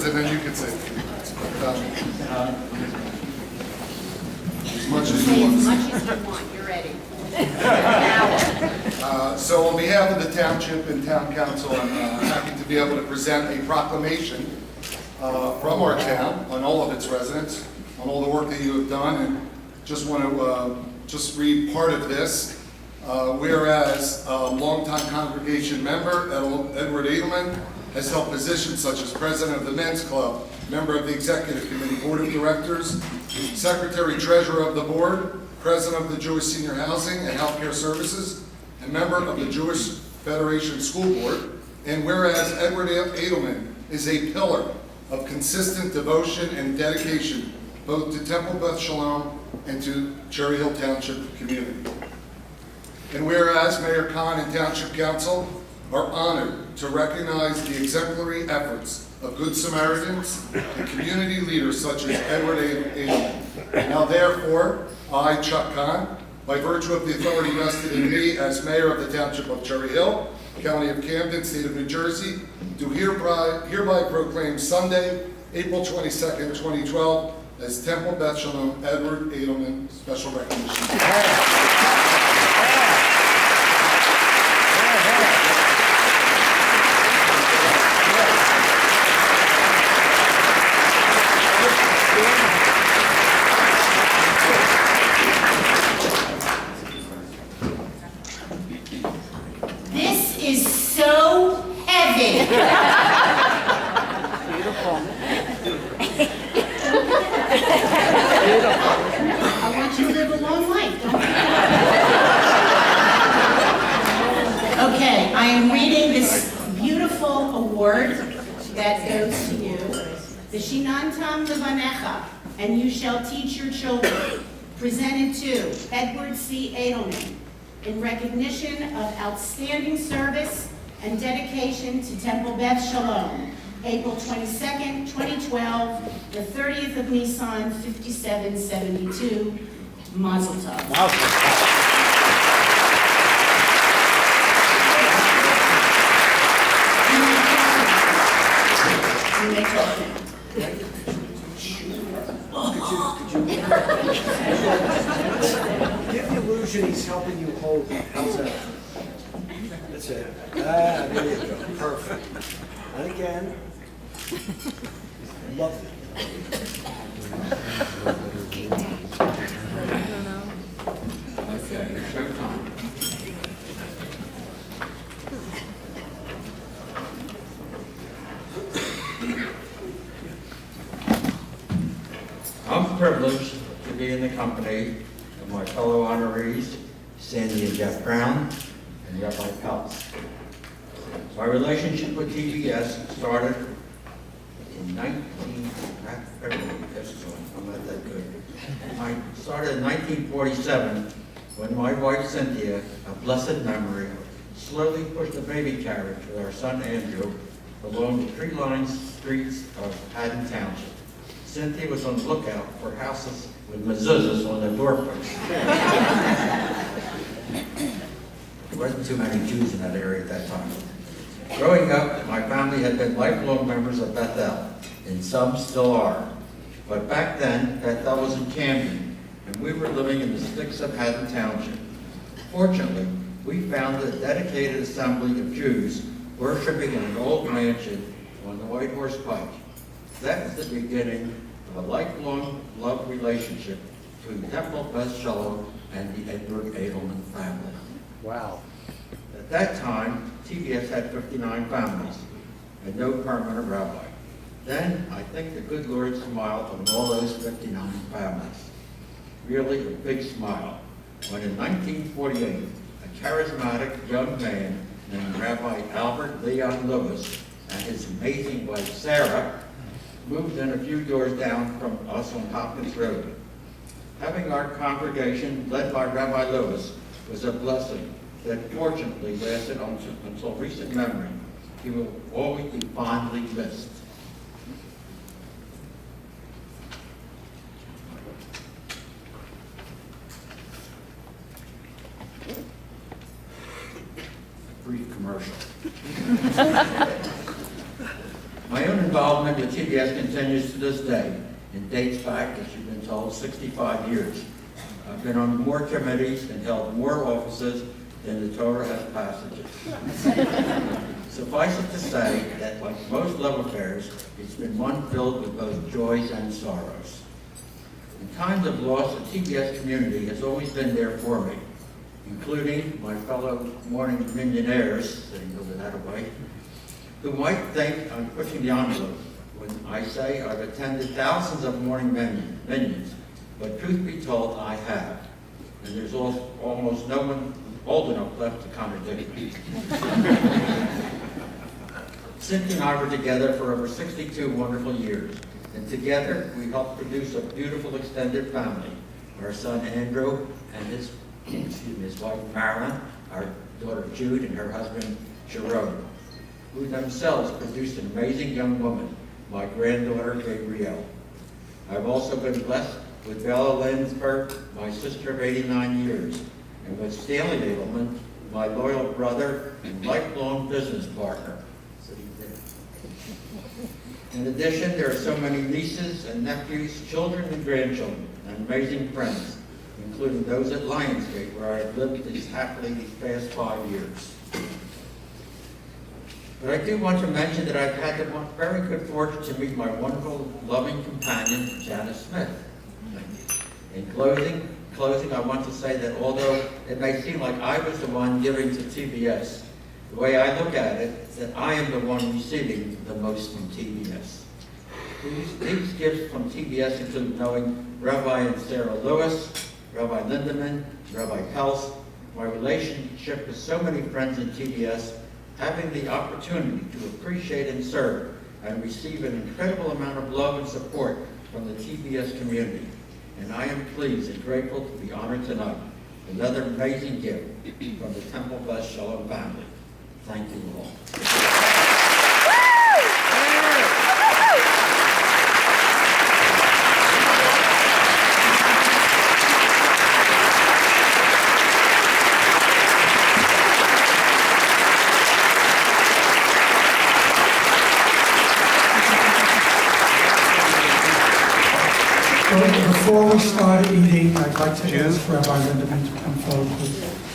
and then you can say as much as you want. As much as you want. You're ready. So on behalf of the township and town council, I'm happy to be able to present a proclamation from our town on all of its residents, on all the work that you have done, and just want to just read part of this. Whereas a longtime congregation member, Edward Adleman, has held positions such as president of the Men's Club, member of the Executive Committee, Board of Directors, Secretary Treasurer of the Board, President of the Jewish Senior Housing and Healthcare Services, and member of the Jewish Federation School Board. And whereas Edward Adleman is a pillar of consistent devotion and dedication both to Temple Beth Shalom and to Cherry Hill Township community. And whereas Mayor Khan and Township Council are honored to recognize the exemplary efforts of Good Samaritans and community leaders such as Edward Adleman. Now therefore, I, Chuck Khan, by virtue of the authority vested in me as Mayor of the Township of Cherry Hill, County of Camden, State of New Jersey, do hereby proclaim Sunday, April 22nd, 2012, as Temple Beth Shalom Edward Adleman Special Recognition. This is so heavy. I want you to live a long life, don't you? Okay, I am reading this beautiful award that goes to you. The Shinantam Levanecha, and you shall teach your children, presented to Edward C. Adleman, in recognition of outstanding service and dedication to Temple Beth Shalom, April 22nd, 2012, the 30th of Nisan, 5772, Mazel Tov. You may talk now. Give the illusion he's helping you hold it. How's that? That's it. Ah, there you go. Perfect. And again. Lovely. I'm privileged to be in the company of my fellow honorees, Sandy and Jeff Brown, and Rabbi Peltz. My relationship with TBS started in I'm not that good. I started in 1947 when my wife Cynthia, of blessed memory, slowly pushed a baby carriage with our son Andrew along the tree-lined streets of Haddon Township. Cynthia was on the lookout for houses with mezuzahs on the doorposts. There wasn't too many Jews in that area at that time. Growing up, my family had been lifelong members of Bethel, and some still are. But back then, Bethel was in Camden, and we were living in the sticks of Haddon Township. Fortunately, we found a dedicated assembly of Jews worshiping in an old mansion on the White Horse Pike. That was the beginning of a lifelong love relationship between Temple Beth Shalom and the Edward Adleman family. Wow. At that time, TBS had 59 families and no permanent rabbi. Then, I think the good Lord smiled on all those 59 families. Really a big smile. When in 1948, a charismatic young man named Rabbi Albert Leon Lewis and his amazing wife Sarah moved in a few doors down from us on Hopkins Road. Having our congregation led by Rabbi Lewis was a blessing that fortunately lasted until recent memory. He will always be fondly missed. Brief commercial. My own involvement with TBS continues to this day and dates back, as you've been told, 65 years. I've been on more committees and held more offices than the Torah has passages. Suffice it to say that, like most love affairs, it's been one filled with both joys and sorrows. In times of loss, the TBS community has always been there for me, including my fellow morning millionaires, sitting over that way, who might think I'm pushing the envelope when I say I've attended thousands of morning minions, but truth be told, I have. And there's almost no one old enough left to contradict me. Cynthia and I were together for over 62 wonderful years, and together we helped produce a beautiful extended family. Our son Andrew and his wife Marilyn, our daughter Jude, and her husband Jerome, who themselves produced an amazing young woman, my granddaughter Gabrielle. I've also been blessed with Bella Landsberg, my sister of 89 years, and with Stanley Adleman, my loyal brother and lifelong business partner. In addition, there are so many nieces and nephews, children and grandchildren, and amazing friends, including those at Lionsgate, where I have lived happily these past 5 years. But I do want to mention that I've had the very good fortune to meet my wonderful, loving companion, Janice Smith. In closing, I want to say that although it may seem like I was the one giving to TBS, the way I look at it is that I am the one receiving the most from TBS. These gifts from TBS include knowing Rabbi and Sarah Lewis, Rabbi Lindemann, Rabbi Pels, my relationship with so many friends in TBS, having the opportunity to appreciate and serve and receive an incredible amount of love and support from the TBS community. And I am pleased and grateful to be honored tonight. Another amazing gift from the Temple Blessed Shalom family. Thank you all. Before we start eating, I'd like to ask Rabbi Lindemann to come forward, please.